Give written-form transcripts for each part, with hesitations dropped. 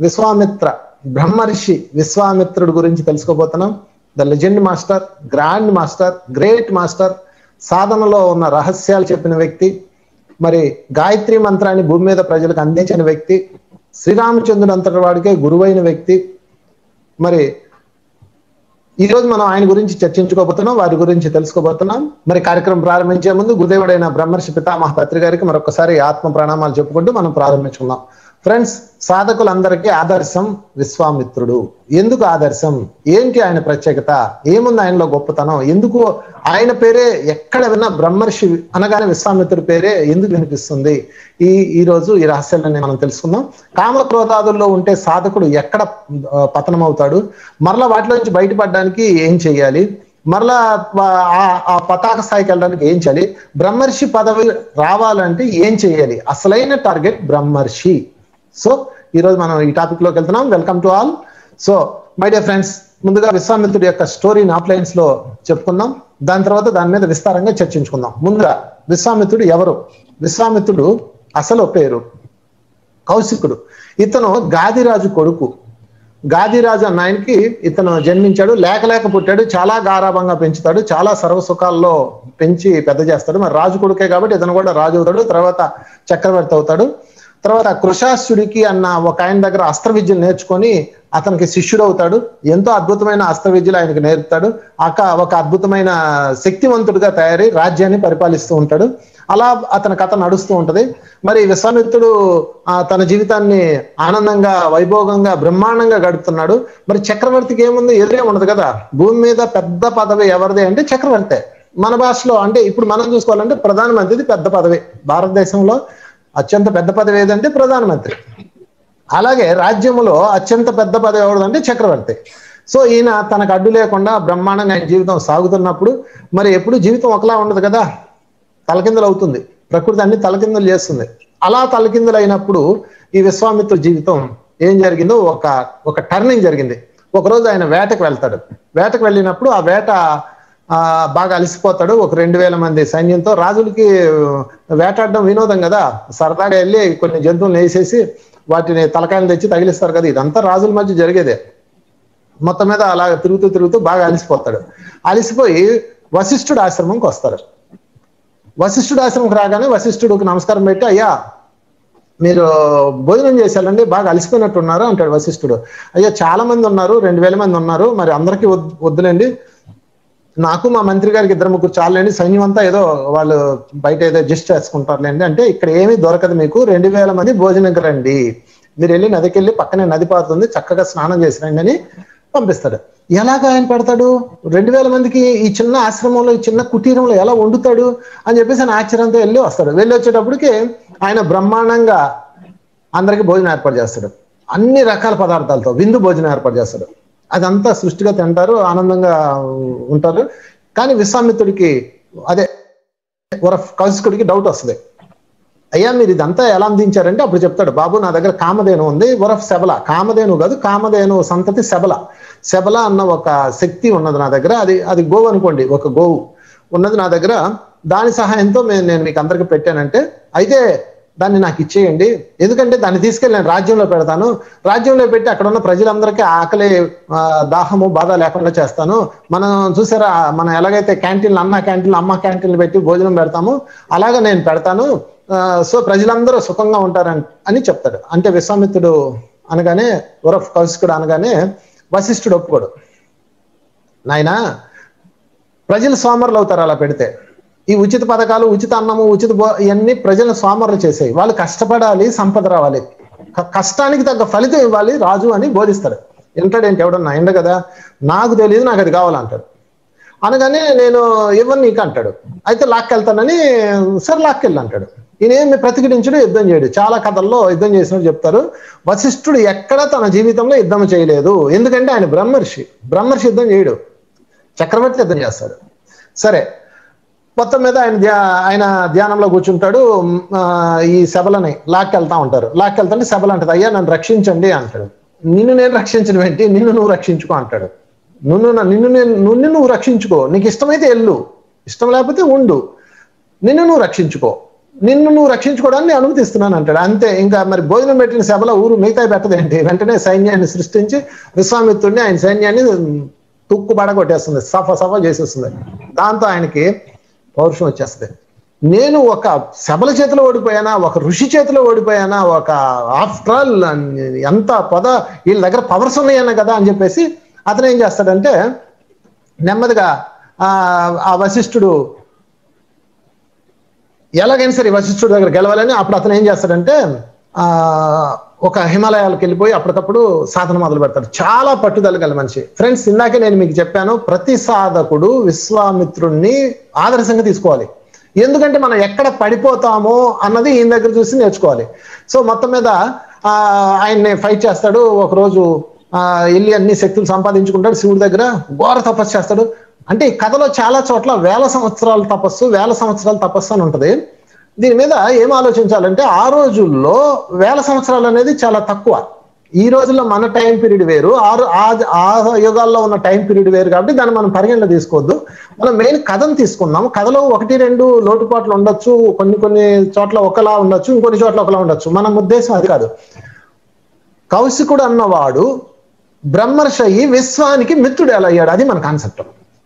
విశ్వామిత్ర బ్రహ్మర్షి విశ్వామిత్రుడి గురించి తెలుసుకోబోతున్నాం. The legend master, grand master, great master, సాధనలో ఉన్న రహస్యాలు చెప్పిన వ్యక్తి, మరి గాయత్రి మంత్రాన్ని భూమి మీద ప్రజలకు అందించిన వ్యక్తి, శ్రీరామచంద్రుడు అంతటి వాడికే గురువైన వ్యక్తి. మరి ఈరోజు మనం ఆయన గురించి చర్చించుకోబోతున్నాం, వారి గురించి తెలుసుకోబోతున్నాం. మరి కార్యక్రమం ప్రారంభించే ముందు గురుదేవుడైన బ్రహ్మర్షి పితామహ పత్రి గారికి మరొకసారి ఆత్మ ప్రణామాలు చెప్పుకుంటూ మనం ప్రారంభించుకుందాం. ఫ్రెండ్స్, సాధకులందరికీ ఆదర్శం విశ్వామిత్రుడు. ఎందుకు ఆదర్శం? ఏంటి ఆయన ప్రత్యేకత? ఏముంది ఆయనలో గొప్పతనం? ఎందుకు ఆయన పేరే ఎక్కడ విన్నా బ్రహ్మర్షి అనగానే విశ్వామిత్రుడి పేరే ఎందుకు వినిపిస్తుంది? ఈరోజు ఈ రహస్యాలని మనం తెలుసుకుందాం. కామక్రోధాదుల్లో ఉంటే సాధకుడు ఎక్కడ పతనం అవుతాడు? మరలా వాటిలో నుంచి బయటపడడానికి ఏం చేయాలి? మరలా ఆ పతాక స్థాయికి వెళ్ళడానికి ఏం చేయాలి? బ్రహ్మర్షి పదవి రావాలంటే ఏం చేయాలి? అసలైన టార్గెట్ బ్రహ్మర్షి. సో ఈరోజు మనం ఈ టాపిక్ లోకి వెళ్తున్నాం. Welcome to all. So my dear friends, ముందుగా విశ్వామిత్రుడి యొక్క స్టోరీని ఆఫ్లైన్స్ లో చెప్పుకుందాం. దాని తర్వాత దాని మీద విస్తారంగా చర్చించుకుందాం. ముందుగా విశ్వామిత్రుడు ఎవరు? విశ్వామిత్రుడు అసలు పేరు కౌశికుడు. ఇతను గాదిరాజు కొడుకు. గాదిరాజు అన్న ఆయనకి ఇతను జన్మించాడు. లేక పుట్టాడు. చాలా గారాభంగా పెంచుతాడు. చాలా సర్వసుఖాల్లో పెంచి పెద్ద చేస్తాడు. మరి రాజు కొడుకే కాబట్టి ఇతను కూడా రాజు అవుతాడు. తర్వాత చక్రవర్తి అవుతాడు. తర్వాత కృషాస్యుడికి అన్న ఒక ఆయన దగ్గర అస్త్ర విద్యలు నేర్చుకొని అతనికి శిష్యుడు అవుతాడు. ఎంతో అద్భుతమైన అస్త్ర విద్యలు ఆయనకు నేర్పుతాడు. ఒక అద్భుతమైన శక్తివంతుడిగా తయారై రాజ్యాన్ని పరిపాలిస్తూ ఉంటాడు. అలా అతని కథ నడుస్తూ ఉంటది. మరి విశ్వామిత్రుడు తన జీవితాన్ని ఆనందంగా, వైభోగంగా, బ్రహ్మాండంగా గడుపుతున్నాడు. మరి చక్రవర్తికి ఏముంది? ఎదురే ఉండదు కదా. భూమి మీద పెద్ద పదవి ఎవరిది అంటే చక్రవర్తే. మన భాషలో అంటే ఇప్పుడు మనం చూసుకోవాలంటే ప్రధానమంత్రిది పెద్ద పదవి. భారతదేశంలో అత్యంత పెద్ద పదవి ఏదంటే ప్రధానమంత్రి. అలాగే రాజ్యంలో అత్యంత పెద్ద పదవి ఎవరిదంటే చక్రవర్తి. సో ఈయన తనకు అడ్డు లేకుండా బ్రహ్మాండంగా ఆయన జీవితం సాగుతున్నప్పుడు మరి ఎప్పుడు జీవితం ఒకలా ఉండదు కదా, తలకిందులు అవుతుంది. ప్రకృతి అన్ని తలకిందులు చేస్తుంది. అలా తలకిందులు అయినప్పుడు ఈ విశ్వామిత్ర జీవితం ఏం జరిగిందో ఒక టర్నింగ్ జరిగింది. ఒకరోజు ఆయన వేటకు వెళ్తాడు. వేటకు వెళ్ళినప్పుడు ఆ వేట బాగా అలసిపోతాడు. ఒక 2000 మంది సైన్యంతో. రాజులకి వేటాడడం వినోదం కదా, సరదాగా వెళ్ళి కొన్ని జంతువులను వేసేసి వాటిని తలకాయలు తెచ్చి తగిలిస్తారు కదా. ఇదంతా రాజుల మధ్య జరిగేదే. మొత్తం మీద అలా తిరుగుతూ బాగా అలసిపోతాడు. అలసిపోయి వశిష్ఠుడు ఆశ్రమంకి వస్తారు. వశిష్ఠుడు ఆశ్రమంకి రాగానే వశిష్ఠుడికి నమస్కారం పెట్టి, అయ్యా మీరు భోజనం చేశారండి, బాగా అలసిపోయినట్టున్నారు అంటాడు వశిష్ఠుడు. అయ్యా చాలా మంది ఉన్నారు, 2000 మంది ఉన్నారు, మరి అందరికీ వద్దులేండి, నాకు మా మంత్రి గారికి 2-3 చాలండి, సైన్యం అంతా ఏదో వాళ్ళు బయట ఏదో అడ్జస్ట్ చేసుకుంటారులేండి అంటే, ఇక్కడ ఏమీ దొరకదు మీకు, 2000 మంది భోజనంకి రండి, మీరు వెళ్ళి నదికి వెళ్ళి పక్కనే నది పారుతుంది, చక్కగా స్నానం చేసి రండి అని పంపిస్తాడు. ఎలాగా ఆయన పెడతాడు? 2000 మందికి ఈ చిన్న ఆశ్రమంలో, ఈ చిన్న కుటీరంలో ఎలా వండుతాడు అని చెప్పేసి ఆయన ఆశ్చర్యంతో వెళ్ళి వస్తాడు. వెళ్ళి వచ్చేటప్పటికి ఆయన బ్రహ్మాండంగా అందరికి భోజనం ఏర్పాటు చేస్తాడు. అన్ని రకాల పదార్థాలతో విందు భోజనం ఏర్పాటు చేస్తాడు. అదంతా సృష్టిగా తింటారు, ఆనందంగా ఉంటారు. కానీ విశ్వామిత్రుడికి అదే కౌశికుడికి డౌట్ వస్తుంది. అయ్యా మీరు ఇదంతా ఎలా అందించారంటే అప్పుడు చెప్తాడు, బాబు నా దగ్గర కామధేను ఉంది, శబల. కామధేను కాదు, కామధేను సంతతి శబల అన్న ఒక శక్తి ఉన్నది నా దగ్గర. అది గోవు అనుకోండి, ఒక గోవు ఉన్నది నా దగ్గర. దాని సహాయంతో నేను మీకు అందరికి పెట్టానంటే, అయితే దాన్ని నాకు ఇచ్చేయండి, ఎందుకంటే దాన్ని తీసుకెళ్ళి నేను రాజ్యంలో పెడతాను. రాజ్యంలో పెట్టి అక్కడ ఉన్న ప్రజలందరికీ ఆకలి, దాహము, బాధ లేకుండా చేస్తాను. మనం చూసారా, మనం ఎలాగైతే క్యాంటీన్లు, అమ్మ క్యాంటీన్లు పెట్టి భోజనం పెడతాము, అలాగా నేను పెడతాను. సో ప్రజలందరూ సుఖంగా ఉంటారని చెప్తాడు. అంటే విశ్వామిత్రుడు అనగానే, కౌశికుడు అనగానే వశిష్ఠుడు ఒప్పుకోడు. నాయనా, ప్రజలు సోమరులు అవుతారు అలా పెడితే. ఈ ఉచిత పథకాలు, ఉచిత అన్నము, ఇవన్నీ ప్రజలను సోమరులు చేసాయి. వాళ్ళు కష్టపడాలి, సంపద రావాలి, కష్టానికి తగ్గ ఫలితం ఇవ్వాలి రాజు అని బోధిస్తాడు. ఏంటాడేంటి ఎవడన్నా ఎండ కదా, నాకు తెలియదు, నాకు అది కావాలంటాడు. అనగానే నేను ఇవ్వను నీకు అంటాడు. అయితే లాక్కెళ్తానని, సరే లాక్కెళ్ళి అంటాడు. ఈయనేమి ప్రతిఘటించడు, యుద్ధం చేయడు. చాలా కథల్లో యుద్ధం చేసినట్టు చెప్తారు. వశిష్ఠుడు ఎక్కడ తన జీవితంలో యుద్ధం చేయలేదు, ఎందుకంటే ఆయన బ్రహ్మర్షి యుద్ధం చేయడు, చక్రవర్తి యుద్ధం చేస్తాడు. సరే, మొత్తం మీద ఆయన ధ్యానంలో కూర్చుంటాడు. ఈ శబలని లాక్కెళ్తా ఉంటారు. లాక్కెళ్తాంటే శబల అంటది, అయ్యా నన్ను రక్షించండి అంటాడు. నిన్ను నేను రక్షించడం ఏంటి, నిన్ను నువ్వు రక్షించుకో అంటాడు. నిన్ను నువ్వు రక్షించుకో, నీకు ఇష్టమైతే ఎల్లు, ఇష్టం లేకపోతే ఉండు, నిన్ను నువ్వు రక్షించుకో. నిన్ను నువ్వు రక్షించుకోవడానికి అనుమతిస్తున్నాను అంటాడు. అంతే. ఇంకా మరి భోజనం పెట్టిన సభలో ఊరు మిగతా పెట్టదేంటి, వెంటనే సైన్యాన్ని సృష్టించి విశ్వామిత్రుడిని ఆయన సైన్యాన్ని తుక్కు పడగొట్టేస్తుంది, సఫ చేసేస్తుంది. దాంతో ఆయనకి పౌరుషం వచ్చేస్తుంది. నేను ఒక సభల చేతిలో ఓడిపోయానా, ఒక ఋషి చేతిలో ఓడిపోయానా, ఒక ఆఫ్టర్ ఆల్ ఎంత వీళ్ళ దగ్గర పవర్స్ ఉన్నాయన్నా కదా అని చెప్పేసి అతను ఏం చేస్తాడంటే నెమ్మదిగా ఆ వశిష్ఠుడు ఎలాగైనా సరే వశిష్ఠుడి దగ్గర గెలవాలని అప్పుడు అతను ఏం చేస్తాడంటే ఒక హిమాలయాలకు వెళ్ళిపోయి అప్పటికప్పుడు సాధన మొదలు పెడతాడు. చాలా పట్టుదల గల మనిషి. ఫ్రెండ్స్, ఇందాకే నేను మీకు చెప్పాను, ప్రతి సాధకుడు విశ్వామిత్రుణ్ణి ఆదర్శంగా తీసుకోవాలి. ఎందుకంటే మనం ఎక్కడ పడిపోతామో అన్నది ఈయన దగ్గర చూసి నేర్చుకోవాలి. సో మొత్తం మీద ఆయన్ని ఫైట్ చేస్తాడు. ఒకరోజు వెళ్ళి అన్ని శక్తులు సంపాదించుకుంటాడు. శివుడి దగ్గర ఘోర తపస్సు చేస్తాడు. అంటే ఈ కథలో చాలా చోట్ల 1000 సంవత్సరాల తపస్సు అని ఉంటది. దీని మీద ఏం ఆలోచించాలంటే ఆ రోజుల్లో 1000 సంవత్సరాలు అనేది చాలా తక్కువ. ఈ రోజుల్లో మన టైం పీరియడ్ వేరు, ఆ యుగాల్లో ఉన్న టైం పీరియడ్ వేరు. కాబట్టి దాన్ని మనం పరిగణలో తీసుకోవద్దు. మనం మెయిన్ కథను తీసుకుందాం. కథలో 1-2 లోటుపాట్లు ఉండొచ్చు, కొన్ని చోట్ల ఒకలా ఉండొచ్చు, ఇంకొన్ని చోట్ల ఒకలా ఉండొచ్చు. మన ఉద్దేశం అది కాదు. కౌశికుడు అన్నవాడు బ్రహ్మర్షి అయ్యి విశ్వానికి మిత్రుడు ఎలా అయ్యాడు, అది మన కాన్సెప్ట్.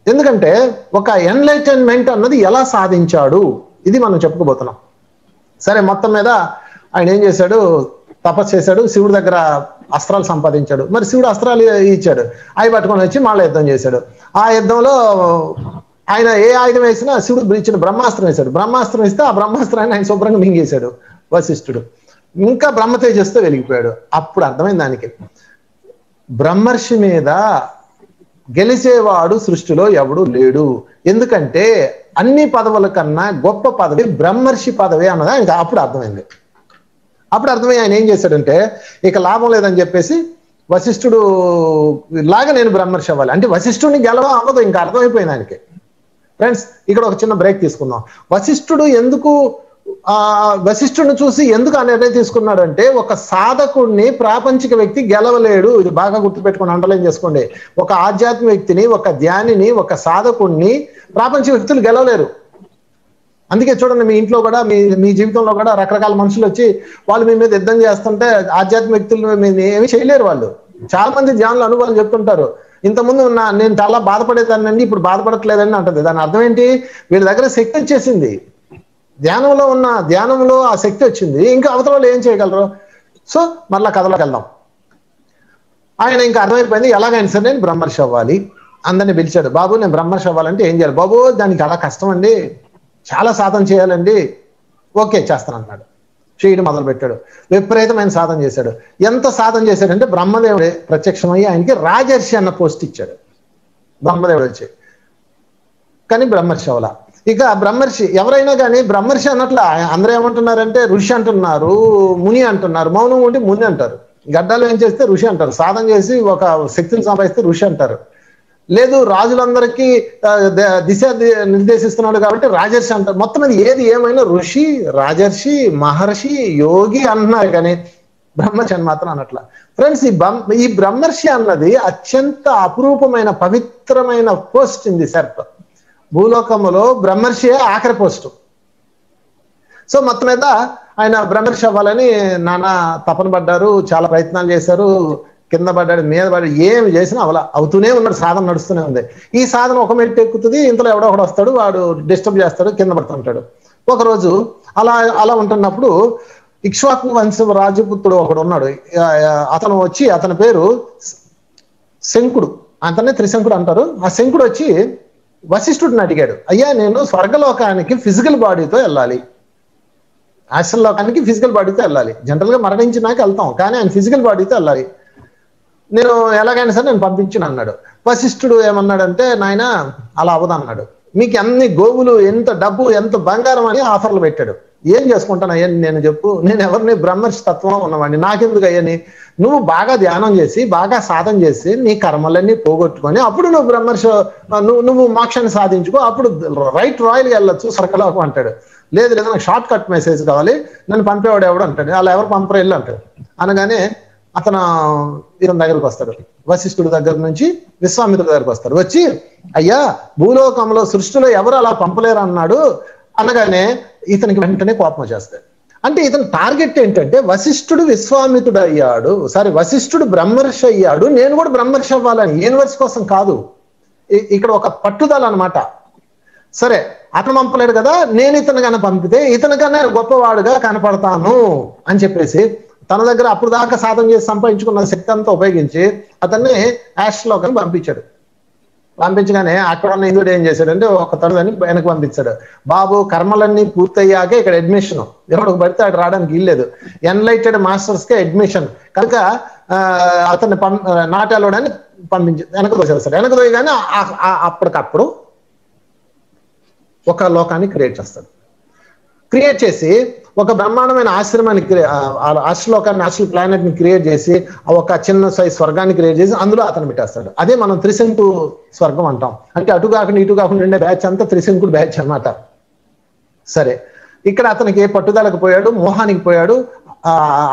ఎందుకంటే ఒక ఎన్లైటన్మెంట్ అన్నది ఎలా సాధించాడు, ఇది మనం చెప్పుకోబోతున్నాం. సరే, మొత్తం మీద ఆయన ఏం చేశాడు, తపస్సు చేశాడు, శివుడి దగ్గర అస్త్రాలు సంపాదించాడు. మరి శివుడు అస్త్రాలు ఇచ్చాడు, అవి పట్టుకొని వచ్చి మళ్ళీ యుద్ధం చేశాడు. ఆ యుద్ధంలో ఆయన ఏ ఆయుధం వేసినా శివుడు ఇచ్చిన బ్రహ్మాస్త్రం వేశాడు. బ్రహ్మాస్త్రం ఇస్తే ఆ బ్రహ్మాస్త్రాన్ని ఆయన శుభ్రంగా మింగేశాడు వశిష్ఠుడు. ఇంకా బ్రహ్మ తేజస్తో వెలిగిపోయాడు. అప్పుడు అర్థమైంది దానికి, బ్రహ్మర్షి మీద గెలిచేవాడు సృష్టిలో ఎవడు లేడు. ఎందుకంటే అన్ని పదవుల కన్నా గొప్ప పదవి బ్రహ్మర్షి పదవి అన్నది ఆయనకి అప్పుడు అర్థమైంది. అప్పుడు అర్థమై ఆయన ఏం చేశాడంటే ఇక లాభం లేదని చెప్పేసి వశిష్ఠుడు లాగా నేను బ్రహ్మర్షి అవ్వాలి అంటే వశిష్ఠుడిని గెలవ అవ్వదు, ఇంకా అర్థమైపోయింది ఆయనకి. ఫ్రెండ్స్, ఇక్కడ ఒక చిన్న బ్రేక్ తీసుకుందాం. వశిష్ఠుడిని చూసి ఎందుకు ఆ నిర్ణయం తీసుకున్నాడంటే ఒక సాధకుడిని ప్రాపంచిక వ్యక్తి గెలవలేడు. ఇది బాగా గుర్తుపెట్టుకుని అండర్లైన్ చేసుకోండి. ఒక ఆధ్యాత్మిక వ్యక్తిని, ఒక ధ్యానిని, ఒక సాధకుడిని ప్రాపంచిక వ్యక్తులు గెలవలేరు. అందుకే చూడండి, మీ ఇంట్లో కూడా మీ జీవితంలో కూడా రకరకాల మనుషులు వచ్చి వాళ్ళు మీ మీద యుద్ధం చేస్తుంటే ఆధ్యాత్మిక వ్యక్తులు ఏమి చేయలేరు. వాళ్ళు చాలా మంది ధ్యానులు అనుభవాలు చెప్తుంటారు. ఇంతకుముందు నేను చాలా బాధపడేదాన్ని, ఇప్పుడు బాధపడట్లేదని అంటది. దాని అర్థం ఏంటి? వీళ్ళ దగ్గర శక్తి వచ్చేసింది. ధ్యానంలో ఆ శక్తి వచ్చింది. ఇంకా అవతల వాళ్ళు ఏం చేయగలరు? సో మరలా కథలోకి వెళ్దాం. ఆయన ఇంకా అర్థమైపోయింది, ఎలాగైనా సరే నేను బ్రహ్మర్షి అవ్వాలి. అందరిని పిలిచాడు. బాబు, నేను బ్రహ్మర్షి అవ్వాలంటే ఏం చేయాలి? బాబు, దానికి చాలా కష్టం అండి, చాలా సాధన చేయాలండి. ఓకే, చేస్తాను అన్నాడు. చేయడం మొదలు పెట్టాడు. విపరీతమైన సాధన చేశాడు. ఎంత సాధన చేశాడంటే బ్రహ్మదేవుడే ప్రత్యక్షమయ్యి ఆయనకి రాజర్షి అన్న పోస్ట్ ఇచ్చాడు. బ్రహ్మదేవుడు వచ్చి, కానీ బ్రహ్మర్షి అవ్వాల. ఇక బ్రహ్మర్షి ఎవరైనా కానీ బ్రహ్మర్షి అన్నట్లు అందరూ ఏమంటున్నారంటే ఋషి అంటున్నారు, ముని అంటున్నారు. మౌనం ఉండి ముని అంటారు. గడ్డాలు ఏం చేస్తే ఋషి అంటారు. సాధన చేసి ఒక శక్తిని సంపాదిస్తే ఋషి అంటారు. లేదు, రాజులందరికీ దిశ నిర్దేశిస్తున్నాడు కాబట్టి రాజర్షి అంటారు. మొత్తం అది ఏది ఏమైనా ఋషి, రాజర్షి, మహర్షి, యోగి అంటున్నారు, కానీ బ్రహ్మర్షి అని మాత్రం అన్నట్ల. ఫ్రెండ్స్, ఈ బ్రహ్మర్షి అన్నది అత్యంత అపురూపమైన పవిత్రమైన పోస్ట్ ఇన్ ది సెర్ప్. భూలోకములో బ్రహ్మర్షి ఆఖరి పోస్టు. సో మొత్తం మీద ఆయన బ్రహ్మర్షి అవ్వాలని నానా తపన పడ్డారు, చాలా ప్రయత్నాలు చేశారు. కింద పడ్డాడు, మీద పడ్డాడు, ఏమి చేసినా అవుతూనే ఉన్నాడు. సాధన నడుస్తూనే ఉంది. ఈ సాధన ఒక మెట్టు ఎక్కుతుంది, ఇంతలో ఎవడో ఒకడు వస్తాడు, వాడు డిస్టర్బ్ చేస్తాడు, కింద పడుతుంటాడు. ఒకరోజు అలా ఉంటున్నప్పుడు ఇక్ష్వాకు వంశ రాజపుత్రుడు ఒకడు ఉన్నాడు. అతను వచ్చి, అతని పేరు శంకుడు, అతనే త్రిశంకుడు అంటారు. ఆ శంకుడు వచ్చి వశిష్ఠుడిని అడిగాడు, అయ్యా, నేను స్వర్గలోకానికి ఫిజికల్ బాడీతో వెళ్ళాలి, ఆస్ట్రల్ లోకానికి ఫిజికల్ బాడీతో వెళ్ళాలి. జనరల్ గా మరణించినాక వెళ్తాం, కానీ ఆయన ఫిజికల్ బాడీతో వెళ్ళాలి. నేను ఎలాగైనా సరే నేను పంపించిన అన్నాడు. వశిష్ఠుడు ఏమన్నాడంటే, నాయన అలా అవ్వదన్నాడు. మీకు అన్ని గోవులు, ఎంత డబ్బు, ఎంత బంగారం అని ఆఫర్లు పెట్టాడు. ఏం చేసుకుంటాను అయ్యని నేను చెప్పు, నేను ఎవరిని బ్రహ్మర్షి తత్వంలో ఉన్నవాడిని, నాకెందుకు అయ్యని? నువ్వు బాగా ధ్యానం చేసి, బాగా సాధన చేసి, నీ కర్మలన్నీ పోగొట్టుకొని అప్పుడు నువ్వు బ్రహ్మర్షి, నువ్వు మోక్షాన్ని సాధించుకో, అప్పుడు రాయల్గా వెళ్ళొచ్చు స్వర్గలోకం అంటాడు. లేదు, నాకు షార్ట్ కట్ మెసేజ్ కావాలి, నన్ను పంపేవాడు ఎవడు అంటాడు. అలా ఎవరు పంపరు, వెళ్ళు అంటాడు. అనగానే అతను ఇతని దగ్గరకు వస్తాడు. వశిష్ఠుడి దగ్గర నుంచి విశ్వామిత్రుడి దగ్గరకు వస్తాడు. వచ్చి, అయ్యా, భూలోకంలో సృష్టిలో ఎవరు అలా పంపలేరు అన్నాడు, అనగానే ఇతనికి వెంటనే కోపం వచ్చేస్తాడు. అంటే ఇతని టార్గెట్ ఏంటంటే వశిష్ఠుడు విశ్వామిత్రుడు అయ్యాడు, వశిష్ఠుడు బ్రహ్మర్షి అయ్యాడు, నేను కూడా బ్రహ్మర్షి అవ్వాలని, యూనివర్స్ కోసం కాదు. ఇక్కడ ఒక పట్టుదల అనమాట. సరే అతను పంపలేడు కదా, నేను ఇతను కన్నా పంపితే ఇతనికన్నా గొప్పవాడుగా కనపడతాను అని చెప్పేసి తన దగ్గర అప్పుడు దాకా సాధన చేసి సంపాదించుకున్న శక్తి అంతా ఉపయోగించి అతన్ని యాష్లోకి పంపించాడు. పంపించగానే అక్కడ ఉన్న ఇంద్రుడు ఏం చేశాడంటే ఒక తడుదని వెనక్కి పంపించాడు. బాబు కర్మలన్నీ పూర్తయ్యాకే ఇక్కడ అడ్మిషన్, ఎవరికి పడితే అక్కడ రావడానికి ఇల్లేదు, ఎన్లైటెడ్ మాస్టర్స్ కే అడ్మిషన్ కనుక అతన్ని నాటాలోడని పంపించి వెనక తోసేస్తాడు. వెనక తోయగానే అప్పటికప్పుడు ఒక లోకాన్ని క్రియేట్ చేస్తాడు. క్రియేట్ చేసి ఒక బ్రహ్మాండమైన ఆశ్రమాన్ని ఆశ్రలోకాన్ని ఆశ్రమ ప్లానెట్ ని క్రియేట్ చేసి ఒక చిన్న సైజ్ స్వర్గాన్ని క్రియేట్ చేసి అందులో అతను పెట్టేస్తాడు. అదే మనం త్రిశంకు స్వర్గం అంటాం. అంటే అటు కాకుండా ఇటు కాకుండా ఉండే బ్యాచ్ అంతా త్రిశంకుడు బ్యాచ్ అన్నమాట. సరే ఇక్కడ అతనికి పట్టుదలకు పోయాడు, మోహానికి పోయాడు,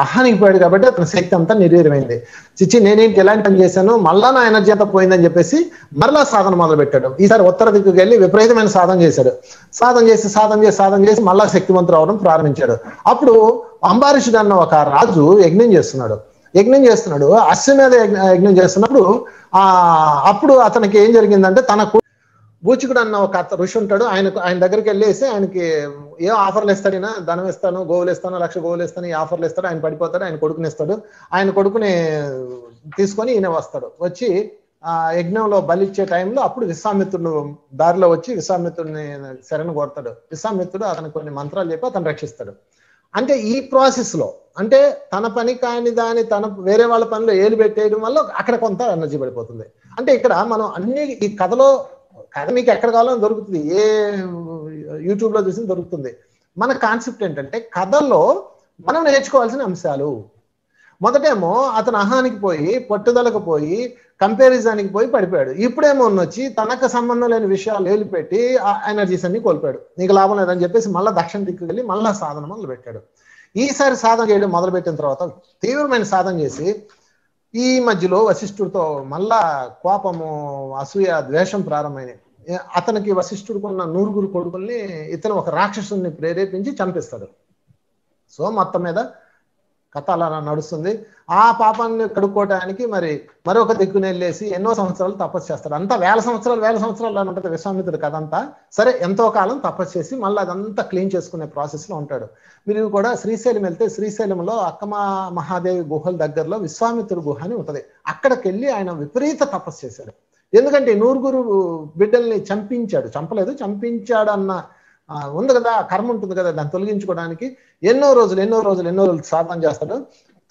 అహానికి పోయాడు కాబట్టి అతని శక్తి అంతా నిర్వీర్యమైంది. చిచ్చి నేనేంటి ఎలాంటి పని చేశాను, మళ్ళా నా ఎనర్జీ అంతా పోయిందని చెప్పేసి మరలా సాధన మొదలు పెట్టాడు. ఈసారి ఉత్తర దిక్కుకి వెళ్ళి విపరీతమైన సాధన చేశాడు. సాధన చేసి మళ్ళా శక్తివంతుడు అవడం ప్రారంభించాడు. అప్పుడు అంబారీషుడు అన్న ఒక రాజు యజ్ఞం చేస్తున్నాడు. అశ్వమేధ యజ్ఞం చేస్తున్నప్పుడు అప్పుడు అతనికి ఏం జరిగిందంటే తన బూచికుడు అన్న ఒక ఋషి ఉంటాడు, ఆయన దగ్గరికి వెళ్ళేసి ఆయనకి ఏ ఆఫర్లు ఇస్తాడైనా, ధనం ఇస్తాను, గోవులు ఇస్తాను, 1,00,000 గోవులు ఇస్తాను, ఈ ఆఫర్లు ఇస్తాడు. ఆయన పడిపోతాడు, ఆయన కొడుకుని ఇస్తాడు. ఆయన కొడుకుని తీసుకొని ఈయన వస్తాడు. వచ్చి ఆ యజ్ఞంలో బలిచ్చే టైంలో అప్పుడు విశ్వామిత్రుడు దారిలో వచ్చి విశ్వామిత్రుడిని శరణు కోరుతాడు. విశ్వామిత్రుడు అతనికి కొన్ని మంత్రాలు చెప్పి అతను రక్షిస్తాడు. అంటే ఈ ప్రాసెస్ లో అంటే తన పని కాని దాన్ని తన వేరే వాళ్ళ పనిలో ఏలు పెట్టేయడం వల్ల అక్కడ కొంత ఎనర్జీ పడిపోతుంది. అంటే ఇక్కడ మనం అన్ని ఈ కథ మీకు ఎక్కడ కావాలో దొరుకుతుంది, ఏ యూట్యూబ్ లో చూసి దొరుకుతుంది. మన కాన్సెప్ట్ ఏంటంటే కథలో మనం నేర్చుకోవాల్సిన అంశాలు. మొదటేమో అతను అహానికి పోయి, పట్టుదలకు పోయి, కంపారిజానికి పోయి పడిపోయాడు. ఇప్పుడేమో వచ్చి తనకు సంబంధం లేని విషయాలు ఏలిపెట్టి ఆ ఎనర్జీస్ అన్ని కోల్పోయాడు. నీకు లాభం లేదని చెప్పేసి మళ్ళీ దక్షిణ దిక్కు వెళ్ళి మళ్ళా సాధన మొదలు పెట్టాడు. ఈసారి సాధన చేయడం మొదలుపెట్టిన తర్వాత తీవ్రమైన సాధన చేసి ఈ మధ్యలో వశిష్ఠుడితో మళ్ళా కోపము, అసూయ, ద్వేషం ప్రారంభమైనవి. అతనికి వశిష్ఠుడికున్న 100 కొడుకుల్ని ఇతను ఒక రాక్షసుని ప్రేరేపించి చంపిస్తాడు. సో మొత్తం మీద కథ అలా నడుస్తుంది. ఆ పాపాన్ని కడుక్కోవటానికి మరొక దిక్కున వెళ్ళేసి ఎన్నో సంవత్సరాలు తపస్సు చేస్తాడు. అంతా వేల సంవత్సరాలు అని ఉంటుంది విశ్వామిత్రుడు కథ అంతా. సరే ఎంతో కాలం తపస్సు చేసి మళ్ళీ అదంతా క్లీన్ చేసుకునే ప్రాసెస్ లో ఉంటాడు. మీరు కూడా శ్రీశైలం వెళ్తే శ్రీశైలంలో అక్కమ మహాదేవి గుహల దగ్గరలో విశ్వామిత్రుడు గుహ అని ఉంటుంది. అక్కడికి వెళ్ళి ఆయన విపరీత తపస్సు చేశాడు. ఎందుకంటే 100 బిడ్డల్ని చంపించాడన్న ఉంది కదా, కర్మ ఉంటుంది కదా, దాన్ని తొలగించుకోవడానికి ఎన్నో రోజులు సాధన చేస్తాడు.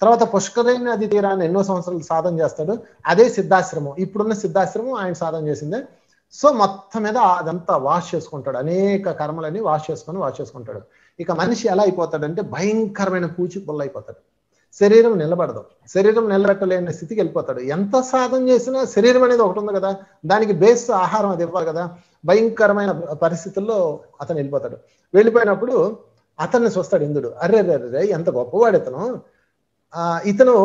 తర్వాత పుష్కరిణి నది తీరాన్ని ఎన్నో సంవత్సరాలు సాధన చేస్తాడు. అదే సిద్ధాశ్రమం, ఇప్పుడున్న సిద్ధాశ్రమం ఆయన సాధన చేసిందే. సో మొత్తం మీద అదంతా వాష్ చేసుకుంటాడు, అనేక కర్మలని వాష్ చేసుకుంటాడు. ఇక మనిషి ఎలా అయిపోతాడంటే భయంకరమైన పూచి పుల్ల అయిపోతాడు. శరీరం నిలబడదు, శరీరం నిలబెట్టలేని స్థితికి వెళ్ళిపోతాడు. ఎంత సాధన చేసినా శరీరం అనేది ఒకటి ఉంది కదా, దానికి బేస్ ఆహారం అది ఇవ్వాలి కదా. భయంకరమైన పరిస్థితుల్లో అతను వెళ్ళిపోతాడు. వెళ్ళిపోయినప్పుడు అతన్ని చూస్తాడు ఇంద్రుడు. అర్రే ఎంత గొప్పవాడు ఇతను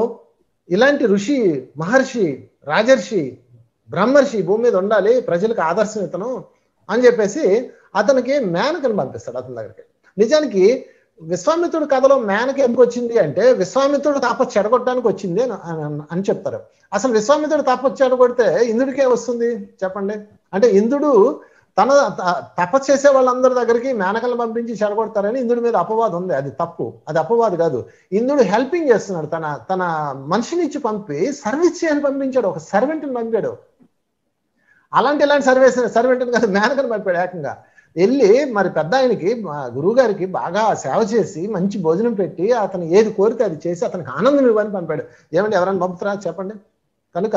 ఇలాంటి ఋషి, మహర్షి, రాజర్షి, బ్రహ్మర్షి భూమి మీద ఉండాలి, ప్రజలకు ఆదర్శం ఇతను అని చెప్పేసి అతనికి మేనకని పంపిస్తాడు అతని దగ్గరికి. నిజానికి విశ్వామిత్రుడు కథలో మేనక ఎందుకు వచ్చింది అంటే విశ్వామిత్రుడు తపస్సు చెడగొట్టడానికి వచ్చింది అని చెప్తారు. అసలు విశ్వామిత్రుడు తపస్సు చెడగొడితే ఇంద్రుడికే వస్తుంది చెప్పండి? అంటే ఇంద్రుడు తన తపస్సు చేసే వాళ్ళందరి దగ్గరికి మేనకలను పంపించి చెడగొడతారని ఇంద్రుడి మీద అపవాదం ఉంది. అది తప్పు, అది అపవాదు కాదు. ఇంద్రుడు హెల్పింగ్ చేస్తున్నాడు, తన మనిషినిచ్చి పంపి సర్వీస్ చేయని పంపించాడు, ఒక సర్వెంట్ని పంపాడు. ఇలాంటి సర్వెంట్ని కాదు, మేనకను పంపాడు ఏకంగా. వెళ్ళి మరి పెద్ద ఆయనకి, గురువు గారికి బాగా సేవ చేసి మంచి భోజనం పెట్టి అతను ఏది కోరితే అది చేసి అతనికి ఆనందం ఇవ్వని పంపాడు. ఏమంటే ఎవరైనా పంపుతారా చెప్పండి? కనుక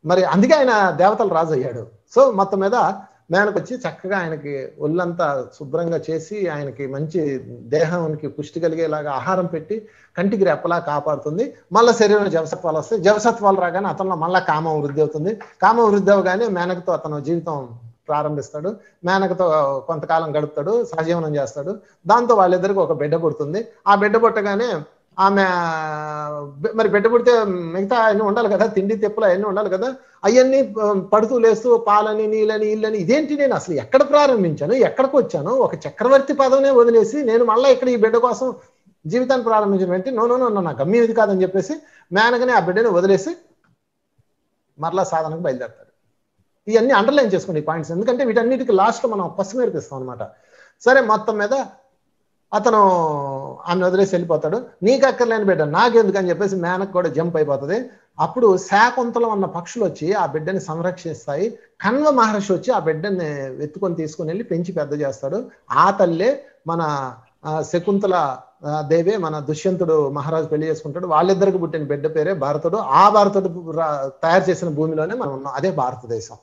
మరి అందుకే ఆయన దేవతల రాజు అయ్యాడు. సో మొత్తం మీద మేనకు వచ్చి చక్కగా ఆయనకి ఒళ్ళంతా శుభ్రంగా చేసి ఆయనకి మంచి దేహానికి పుష్టి కలిగేలాగా ఆహారం పెట్టి కంటికి రెప్పలా కాపాడుతుంది. మళ్ళీ శరీరంలో జవసత్వాలు వస్తాయి. జవసత్వాలు రాగానే అతనిలో మళ్ళీ కామం వృద్ధి అవుతుంది. కామం వృద్ధి అవగానే మేనకతో అతను జీవితం ప్రారంభిస్తాడు. మేనకతో కొంతకాలం గడుపుతాడు, సహజీవనం చేస్తాడు. దాంతో వాళ్ళిద్దరికి ఒక బిడ్డ పుడుతుంది. ఆ బిడ్డ పుట్టగానే ఆమె మరి బిడ్డ పుడితే మిగతా అన్ని ఉండాలి కదా, తిండి తెప్పులు అవన్నీ ఉండాలి కదా, అవన్నీ పడుతూ లేస్తూ పాలని నీళ్ళని ఇళ్ళని ఇదేంటి, నేను అసలు ఎక్కడ ప్రారంభించాను, ఎక్కడికి వచ్చాను, ఒక చక్రవర్తి పదవినే వదిలేసి నేను మళ్ళీ ఇక్కడ ఈ బిడ్డ కోసం జీవితాన్ని ప్రారంభించడం ఏంటి, నో నా గమ్యం ఇది కాదని చెప్పేసి మేనగానే ఆ బిడ్డని వదిలేసి మరలా సాధనకు బయలుదేరతాడు. ఇవన్నీ అండర్లైన్ చేసుకోండి ఈ పాయింట్స్, ఎందుకంటే వీటన్నిటికి లాస్ట్లో మనం పసుపు నేర్పిస్తాం అనమాట. సరే, మొత్తం మీద అతను ఆమె వదిలేసి వెళ్ళిపోతాడు. నీకు అక్కర్లేని బిడ్డ నాకెందుకు అని చెప్పేసి మేనకు కూడా జంప్ అయిపోతుంది. అప్పుడు శాకుంతలం అన్న పక్షులు వచ్చి ఆ బిడ్డని సంరక్షిస్తాయి. కణ్వ మహర్షి వచ్చి ఆ బిడ్డని ఎత్తుకొని తీసుకుని వెళ్ళి పెంచి పెద్ద చేస్తాడు. ఆ తల్లే మన శకుంతల దేవే మన దుష్యంతుడు మహారాజు పెళ్లి చేసుకుంటాడు. వాళ్ళిద్దరికి పుట్టిన బిడ్డ పేరే భారతుడు. ఆ భారతుడు తయారు చేసిన భూమిలోనే మనం ఉన్నాం, అదే భారతదేశం.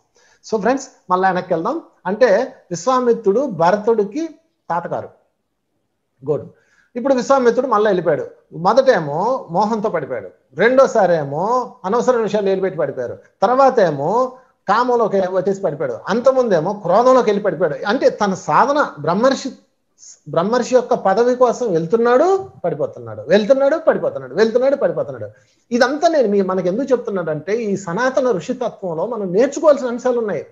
సో ఫ్రెండ్స్, మళ్ళీ వెనక్కి వెళ్దాం. అంటే విశ్వామిత్రుడు భరతుడికి తాతగారు. గుడ్. ఇప్పుడు విశ్వామిత్రుడు మళ్ళీ వెళ్ళిపోయాడు. మొదటేమో మోహంతో పడిపోయాడు, రెండోసారి ఏమో అనవసరమైన విషయాలు వెళ్ళిపెట్టి పడిపోయారు, తర్వాత ఏమో కామంలోకి వచ్చేసి పడిపోయాడు, అంతకుముందేమో క్రోధంలోకి వెళ్ళి పడిపోయాడు. అంటే తన సాధన బ్రహ్మర్షి యొక్క పదవి కోసం వెళ్తున్నాడు పడిపోతున్నాడు, వెళ్తున్నాడు పడిపోతున్నాడు, వెళ్తున్నాడు పడిపోతున్నాడు. ఇదంతా నేను మనకు ఎందుకు చెప్తున్నాడంటే ఈ సనాతన ఋషితత్వంలో మనం నేర్చుకోవాల్సిన అంశాలు ఉన్నాయి.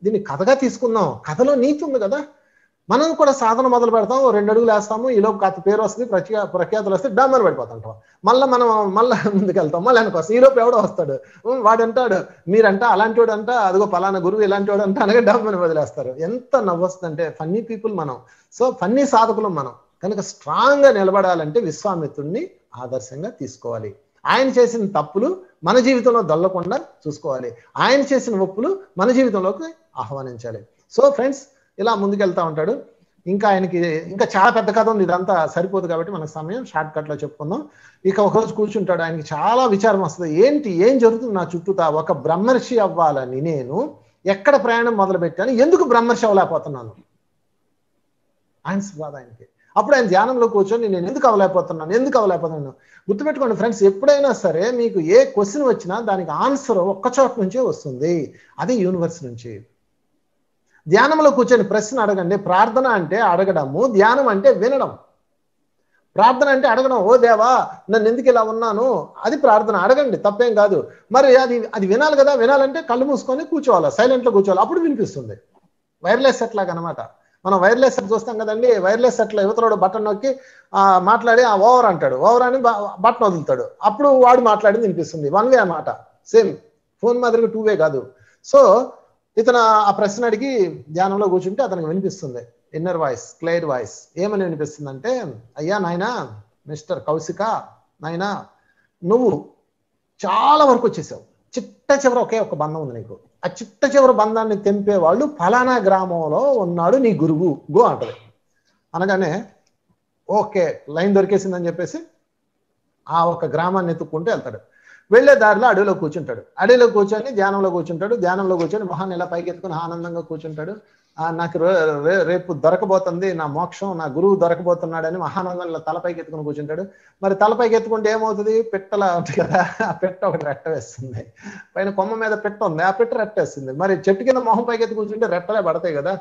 దీన్ని కథగా తీసుకుందాం. కథలో నీతి ఉంది కదా. మనం కూడా సాధన మొదలు పెడతాం, 2 అడుగులు వేస్తాము, ఈలోపు కథ పేరు వస్తుంది, ప్రఖ్యాతులు వస్తే డామర్ పడిపోతుంటాం. మనం మళ్ళీ ముందుకెళ్తాం, మళ్ళీ వెనక వస్తాం. ఈలోపు ఎవడో వస్తాడు, వాడంటాడు మీరంట అలాంటి వాడు అంట, అదిగో పలానా గురువు ఇలాంటి వాడు అంట అనగా డామర్ వదిలేస్తారు. ఎంత నవ్వొస్తుందంటే ఫన్నీ పీపుల్ మనం. సో ఫన్నీ సాధకులు మనం కనుక స్ట్రాంగ్ గా నిలబడాలంటే విశ్వామిత్రుడిని ఆదర్శంగా తీసుకోవాలి. ఆయన చేసిన తప్పులు మన జీవితంలో దొల్లకుండా చూసుకోవాలి, ఆయన చేసిన ఒప్పులు మన జీవితంలోకి ఆహ్వానించాలి. సో ఫ్రెండ్స్, ఇలా ముందుకెళ్తా ఉంటాడు. ఇంకా చాలా పెద్ద కథ ఉంది, ఇదంతా సరిపోదు కాబట్టి మనకు సమయం షార్ట్ కట్ లో చెప్పుకుందాం. ఇక ఒకరోజు కూర్చుంటాడు, ఆయనకి చాలా విచారం వస్తుంది. ఏం జరుగుతుంది నా చుట్టూతా, ఒక బ్రహ్మర్షి అవ్వాలని నేను ఎక్కడ ప్రయాణం మొదలు పెట్టాను, ఎందుకు బ్రహ్మర్షి అవ్వలేకపోతున్నాను, ఆన్సర్ రాదు ఆయనకి. అప్పుడు ఆయన ధ్యానంలో కూర్చొని నేను ఎందుకు అవ్వలేకపోతున్నాను. గుర్తుపెట్టుకోండి ఫ్రెండ్స్, ఎప్పుడైనా సరే మీకు ఏ క్వశ్చన్ వచ్చినా దానికి ఆన్సర్ ఒక్క చోట నుంచే వస్తుంది, అది యూనివర్స్ నుంచి. ధ్యానంలో కూర్చొని ప్రశ్న అడగండి. ప్రార్థన అంటే అడగడము, ధ్యానం అంటే వినడం. ప్రార్థన అంటే అడగడం, ఓ దేవా నన్ను ఎందుకు ఇలా ఉన్నాను, అది ప్రార్థన, అడగండి, తప్పేం కాదు. మరి అది వినాలి కదా, వినాలంటే కళ్ళు మూసుకొని కూర్చోవాలి, సైలెంట్లో కూర్చోవాలి, అప్పుడు వినిపిస్తుంది. వైర్లెస్ సెట్ లాగా అనమాట. మనం వైర్లెస్ సెట్ చూస్తాం కదండి, వైర్లెస్ సెట్లో యువతలోడు బటన్ నొక్కి మాట్లాడి ఓవర్ అంటాడు, ఓవర్ అని బటన్ వదులుతాడు, అప్పుడు వాడు మాట్లాడింది వినిపిస్తుంది. 1 వే అన్నమాట, సేమ్ ఫోన్ మాదిరిగా 2 వే కాదు. సో ఇతను ఆ ప్రశ్న అడిగి ధ్యానంలో కూర్చుంటే అతనికి వినిపిస్తుంది ఇన్నర్ వాయిస్, క్లియర్ వాయిస్. ఏమని వినిపిస్తుంది అంటే, అయ్యా నాయనా, మిస్టర్ కౌశిక, నాయనా నువ్వు చాలా వరకు వచ్చేసావు, చిట్ట చివరి ఒకే ఒక బంధం ఉంది నీకు, ఆ చిట్ట చివరి బంధాన్ని తెంపేవాళ్ళు ఫలానా గ్రామంలో ఉన్నాడు నీ గురువు, గో అంటది. అనగానే ఓకే లైన్ దొరికేసిందని చెప్పేసి ఆ ఒక గ్రామాన్ని ఎత్తుక్కుంటూ వెళ్తాడు. వెళ్లే దారిలో అడవిలో కూర్చుంటాడు. అడవిలో కూర్చొని ధ్యానంలో కూర్చొని మొహాన్ని ఇలా పైకి ఎత్తుకుని ఆనందంగా కూర్చుంటాడు. నాకు రేపు దొరకబోతుంది నా మోక్షం, నా గురువు దొరకబోతున్నాడని మహానందంలో తలపైకి ఎత్తుకుని కూర్చుంటాడు. మరి తలపైకి ఎత్తుకుంటే ఏమవుతుంది, పిట్టలా ఉంటుంది కదా, ఆ పిట్ట ఒకటి రెట్ట వేస్తుంది. పైన కొమ్మ మీద పిట్ట ఉంది, ఆ పిట్ట రెట్ట వేస్తుంది. మరి చెట్టు కింద మొహం పైకి ఎత్తు కూర్చుంటే రెట్టలే పడతాయి కదా.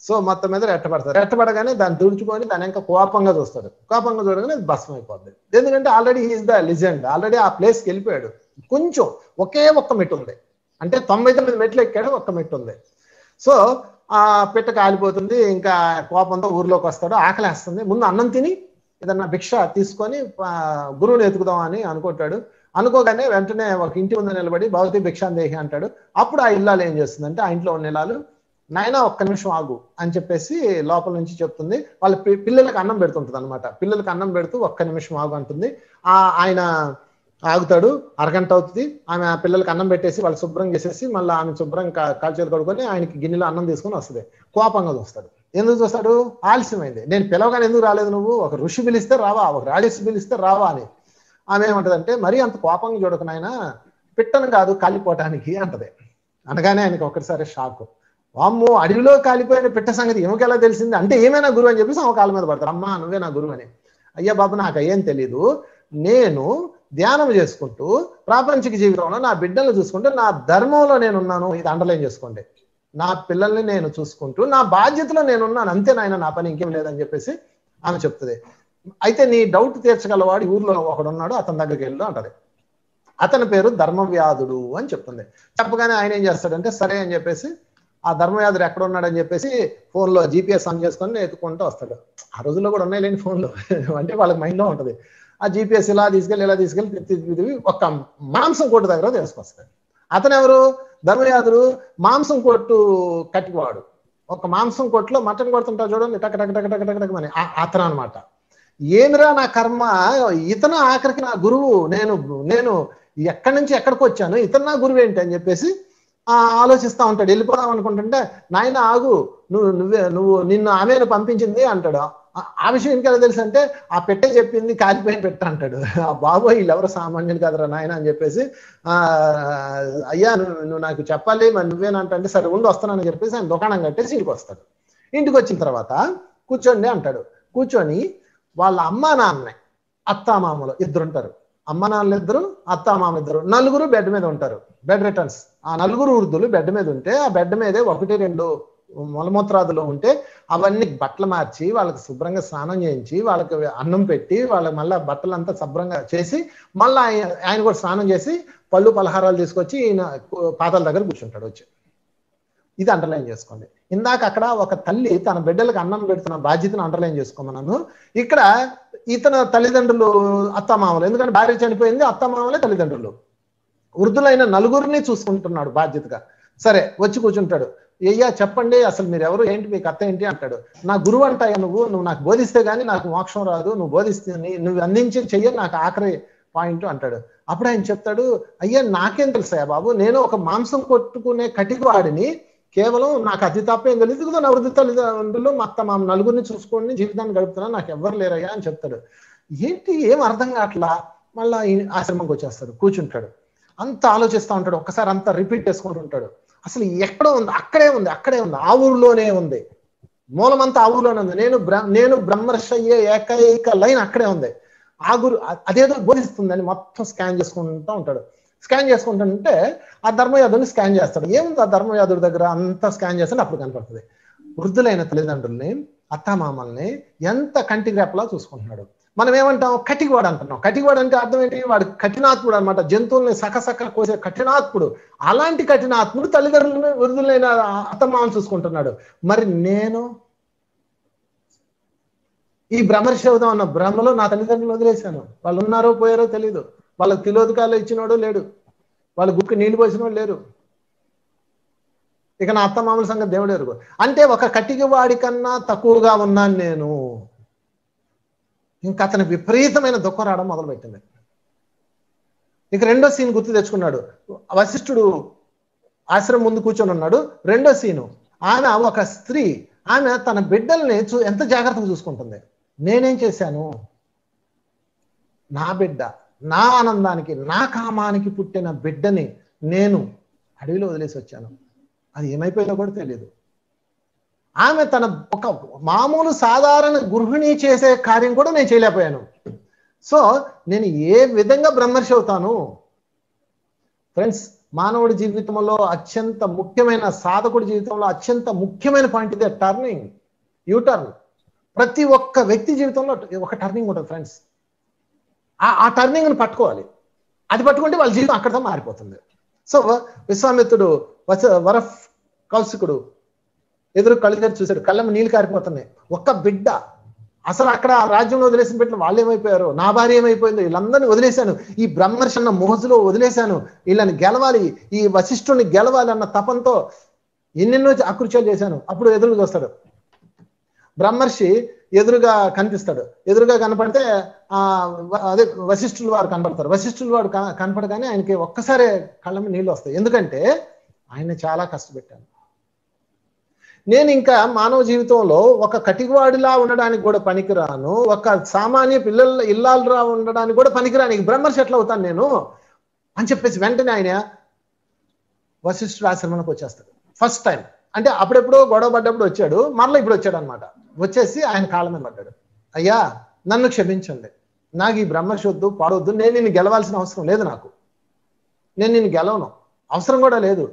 సో మొత్తం మీద రెట్టబడగానే దాన్ని తుడుచుకొని దాని ఇంకా కోపంగా చూస్తాడు. కోపంగా చూడగానే అది భస్మం అయిపోద్ది. ఎందుకంటే already he's the legend, already ఆ ప్లేస్కి వెళ్ళిపోయాడు. కొంచెం ఒక్క మెట్టు ఉంది, అంటే 99 మెట్లు ఎక్కాడు, ఒక్క మెట్టు ఉంది. సో ఆ పిట్ట కాలిపోతుంది. ఇంకా కోపంతో ఊర్లోకి వస్తాడు. ఆకలేస్తుంది, ముందు అన్నం తిని ఏదన్నా భిక్ష తీసుకొని గురువుని ఎత్తుకుదాం అని అనుకుంటాడు. అనుకోగానే వెంటనే ఒక ఇంటి ముందు నిలబడి భవతి భిక్షాందేహి అంటాడు. అప్పుడు ఆ ఇల్లాలు ఏం చేస్తుందంటే, ఆ ఇంట్లో ఉన్న ఇల్లాలు, నాయనా ఒక్క నిమిషం ఆగు అని చెప్పేసి లోపల నుంచి చెప్తుంది. వాళ్ళ పిల్లలకు అన్నం పెడుతుంటుంది అనమాట. పిల్లలకు అన్నం పెడుతూ ఒక్క నిమిషం ఆగు అంటుంది. ఆయన ఆగుతాడు. అరగంట అవుతుంది. ఆమె పిల్లలకి అన్నం పెట్టేసి వాళ్ళు శుభ్రం చేసేసి మళ్ళీ ఆమె శుభ్రం కాల్చేది కడుకొని ఆయనకి గిన్నెలో అన్నం తీసుకొని వస్తుంది. కోపంగా చూస్తాడు. ఎందుకు చూస్తాడు, ఆలస్యమైంది, నేను పిలవగానే ఎందుకు రాలేదు, నువ్వు ఒక ఋషి పిలిస్తే రావా, ఒక రాజేష్ పిలిస్తే రావా అని. ఆమె ఏమంటదంటే, మరీ అంత కోపంగా చూడకు నాయన, పిట్టను కాదు కాలిపోవటానికి అంటది. అనగానే ఆయనకి ఒకటిసారి షాక్. వామ్మో, అడవిలో కాలిపోయిన పిట్ట సంగతి ఏమికి ఎలా తెలిసింది అంటే, ఏమైనా గురువు అని చెప్పేసి ఆమె కాళ్ళ మీద పడతారు. అమ్మా నువ్వే నా గురువు అని. అయ్యా బాబు నాకు ఏం తెలీదు, నేను ధ్యానం చేసుకుంటూ ప్రాపంచిక జీవితంలో నా బిడ్డలను చూసుకుంటూ నా ధర్మంలో నేనున్నాను. ఇది అండర్లైన్ చేసుకోండి. నా పిల్లల్ని నేను చూసుకుంటూ నా బాధ్యతలో నేనున్నాను, అంతే నాయన, నా పని ఇంకేం లేదని చెప్పేసి ఆమె చెప్తుంది. అయితే నీ డౌట్ తీర్చగలవాడు ఊర్లో ఒకడున్నాడు, అతని దగ్గరికి వెళ్ళు అంటది. అతని పేరు ధర్మవ్యాధుడు అని చెప్తుంది. చెప్పగానే ఆయన ఏం చేస్తాడంటే సరే అని చెప్పేసి ఆ ధర్మవ్యాధుడు ఎక్కడ ఉన్నాడని చెప్పేసి ఫోన్లో GPS ఆన్ చేసుకొని ఎత్తుకుంటూ వస్తాడు. ఆ రోజుల్లో కూడా ఉన్నాయి లేని ఫోన్లో అంటే వాళ్ళకి మైండ్లో ఉంటుంది. ఆ GPS ఇలా తీసుకెళ్ళి ఒక మాంసం కొట్టు దగ్గర తీసుకొస్తాడు. అతను ఎవరు? ధర్మవ్యాధుడు మాంసం కొట్టు కట్టివాడు. ఒక మాంసం కొట్టులో మటన్ కొడుతుంటాడు చూడండి, టక్ టక్ టక్ టక్ టక్ టక్ అని, అతను అనమాట. ఏమిరా నా కర్మ, ఇతను ఆఖరికి నా గురువు, నేను ఎక్కడి నుంచి ఎక్కడికి వచ్చాను, ఇతను నా గురువు ఏంటి అని చెప్పేసి ఆలోచిస్తూ ఉంటాడు. వెళ్ళిపోదాం అనుకుంటుంటే నాయన ఆగు, నిన్ను ఆమెను పంపించింది అంటాడు. ఆ విషయం ఇంకెలా తెలుసు అంటే ఆ పెట్టే చెప్పింది కాలిపోయిన పెట్ట అంటాడు. ఆ బాబోయ్ వీళ్ళెవరు సామాన్యులు కదరా నాయన అని చెప్పేసి అయ్యా నువ్వు నాకు చెప్పాలి, మరి నువ్వేనంటే సరే ఉండి వస్తానని చెప్పేసి ఆయన దుకాణం కట్టేసి ఇంటికి వస్తాడు. ఇంటికి వచ్చిన తర్వాత కూర్చోండి అంటాడు. కూర్చొని వాళ్ళ అమ్మా నాన్న అత్తామామలు ఇద్దరు ఉంటారు. అమ్మ నాన్నలు ఇద్దరు, అత్తామామలు ఇద్దరు, నలుగురు బెడ్ మీద ఉంటారు. Bed returns. ఆ నలుగురు వృద్ధులు బెడ్ మీద ఉంటే ఆ బెడ్ మీదే 1-2 మలమూత్రాదులు ఉంటే అవన్నీ బట్టలు మార్చి వాళ్ళకి శుభ్రంగా స్నానం చేయించి వాళ్ళకి అన్నం పెట్టి వాళ్ళకి మళ్ళీ బట్టలంతా శుభ్రంగా చేసి మళ్ళీ ఆయన కూడా స్నానం చేసి పళ్ళు పలహారాలు తీసుకొచ్చి ఈయన పాదాల దగ్గర కూర్చుంటాడు వచ్చి. ఇది అండర్లైన్ చేసుకోండి. ఇందాక అక్కడ ఒక తల్లి తన బిడ్డలకు అన్నం పెడుతున్న బాధ్యతను అండర్లైన్ చేసుకోమన్నాను. ఇక్కడ ఇతను తల్లిదండ్రులు అత్తమామలు, ఎందుకంటే భార్య చనిపోయింది, అత్తమామలే తల్లిదండ్రులు. వృద్ధులైన నలుగురిని చూసుకుంటున్నాడు బాధ్యతగా. సరే వచ్చి కూర్చుంటాడు. అయ్యా చెప్పండి అసలు మీరు ఎవరు, ఏంటి మీకు అత్త ఏంటి అంటాడు. నా గురువు అంటాయా నువ్వు నాకు బోధిస్తే గానీ నాకు మోక్షం రాదు, నువ్వు బోధిస్తే నువ్వు అందించే చెయ్యి నాకు ఆఖరి పాయింట్ అంటాడు. అప్పుడు ఆయన చెప్తాడు, అయ్యా నాకేం తెలుసాయా బాబు, నేను ఒక మాంసం కొట్టుకునే కటికవాడిని, కేవలం నాకు అతి తప్పేం తెలియదు కదా, నా వృద్ధి తల్లిదండ్రులు మొత్తం మా నలుగురిని చూసుకొని జీవితాన్ని గడుపుతున్నా, నాకు ఎవ్వరు లేరయ్యా అని చెప్తాడు. ఏంటి ఏం అర్థం కావట్లా. మళ్ళా ఆశ్రమంకి వచ్చేస్తాడు, కూర్చుంటాడు, అంత ఆలోచిస్తూ ఉంటాడు. ఒక్కసారి అంతా రిపీట్ చేసుకుంటూ ఉంటాడు. అసలు ఎక్కడో ఉంది, అక్కడే ఉంది, ఆ ఊరిలోనే ఉంది, మూలమంతా ఆ ఊరిలోనే ఉంది, నేను బ్రహ్మర్షి అయ్యే ఏకైక లైన్ అక్కడే ఉంది, ఆ గురు అదేదో బోధిస్తుందని మొత్తం స్కాన్ చేసుకుంటూ ఉంటాడు. స్కాన్ చేసుకుంటుంటే ఆ ధర్మయాదుని స్కాన్ చేస్తాడు. ఏముంది ఆ ధర్మయాదుడి దగ్గర, అంతా స్కాన్ చేస్తాడు. అప్పుడు కనపడుతుంది వృద్ధులైన తల్లిదండ్రుల్ని అత్తామామల్ని ఎంత కంటికి రెప్పలా చూసుకుంటున్నాడు. మనం ఏమంటాం, కటికవాడు అంటున్నాం. కటికవాడు అంటే అర్థం ఏంటి, వాడు కఠినాత్ముడు అనమాట, జంతువుల్ని సకసక కోసే కఠినాత్ముడు. అలాంటి కఠినాత్ముడు తల్లిదండ్రులను వృద్ధులైన అత్తమామను చూసుకుంటున్నాడు. మరి నేను ఈ బ్రహ్మర్షి అవుదాం అన్న బ్రహ్మలో నా తల్లిదండ్రులు వదిలేశాను. వాళ్ళు ఉన్నారో పోయారో తెలీదు, వాళ్ళకి తిలోదకాలు ఇచ్చినోడు లేడు, వాళ్ళ గుక్కి నీళ్లు పోసినోడు లేరు. ఇక నా అత్తమామల సంగతి దేవుడు ఎరుగు. అంటే ఒక కటికి వాడి కన్నా తక్కువగా ఉన్నాను నేను. ఇంకా అతని విపరీతమైన దుఃఖం రావడం మొదలుపెట్టింది. ఇక రెండో సీన్ గుర్తు తెచ్చుకున్నాడు. వశిష్ఠుడు ఆశ్రమం ముందు కూర్చొని ఉన్నాడు. రెండో సీను, ఆమె ఒక స్త్రీ, ఆమె తన బిడ్డల్ని ఎంత జాగ్రత్తగా చూసుకుంటుంది. నేనేం చేశాను, నా బిడ్డ, నా ఆనందానికి నా కామానికి పుట్టిన బిడ్డని నేను అడవిలో వదిలేసి వచ్చాను. అది ఏమైపోయిందో కూడా తెలియదు. ఆమె తన ఒక మామూలు సాధారణ గృహిణి చేసే కార్యం కూడా నేను చేయలేకపోయాను. సో నేను ఏ విధంగా బ్రహ్మర్షి అవుతాను? ఫ్రెండ్స్, మానవుడి జీవితంలో అత్యంత ముఖ్యమైన, సాధకుడి జీవితంలో అత్యంత ముఖ్యమైన పాయింట్ ఇదే, టర్నింగ్, యూటర్న్. ప్రతి ఒక్క వ్యక్తి జీవితంలో ఒక టర్నింగ్ ఉంటుంది ఫ్రెండ్స్. ఆ టర్నింగ్ని పట్టుకోవాలి. అది పట్టుకుంటే వాళ్ళ జీవితం అక్కడితో మారిపోతుంది. సో విశ్వామిత్రుడు వర కౌశికుడు ఎదురు కళ్ళు తెరిచి చూశాడు. కళ్ళమ్మ నీళ్ళు కారిపోతున్నాయి. ఒక్క బిడ్డ, అసలు అక్కడ రాజ్యంలో వదిలేసిన బిడ్డలు వాళ్ళు ఏమైపోయారు, నా భార్య ఏమైపోయిందో, వీళ్ళందరినీ వదిలేశాను, ఈ బ్రహ్మర్షి అన్న మోజులో వదిలేశాను, వీళ్ళని గెలవాలి, ఈ వశిష్ఠుని గెలవాలి అన్న తపంతో ఎన్నెన్నో అకృత్యాలు చేశాను. అప్పుడు ఎదురుగా చూస్తాడు బ్రహ్మర్షి, ఎదురుగా కనిపిస్తాడు. ఎదురుగా కనపడితే అదే వశిష్ఠుల వారు కనపడతారు. వశిష్ఠుల వారు కనపడగానే ఆయనకి ఒక్కసారే కళ్ళమ్మ నీళ్ళు వస్తాయి. ఎందుకంటే ఆయన చాలా కష్టపెట్టాను. నేను ఇంకా మానవ జీవితంలో ఒక కటికవాడిలా ఉండడానికి కూడా పనికిరాను, ఒక సామాన్య ఇల్లాలురా ఉండడానికి కూడా పనికిరాను, బ్రహ్మర్షి ఎట్లా అవుతాను నేను అని చెప్పేసి వెంటనే ఆయన వశిష్ఠుడు ఆశ్రమానికి వచ్చేస్తాడు. ఫస్ట్ టైం అంటే అప్పుడెప్పుడో గొడవ పడ్డప్పుడు వచ్చాడు, మరలా ఇప్పుడు వచ్చాడు అనమాట. వచ్చేసి ఆయన కాళ్ళ మీద పడ్డాడు. అయ్యా నన్ను క్షమించండి, నాకు ఈ బ్రహ్మర్షి వద్దు, పాడవద్దు, నేను నిన్ను గెలవాల్సిన అవసరం లేదు, నేను నిన్ను గెలవను, అవసరం కూడా లేదు.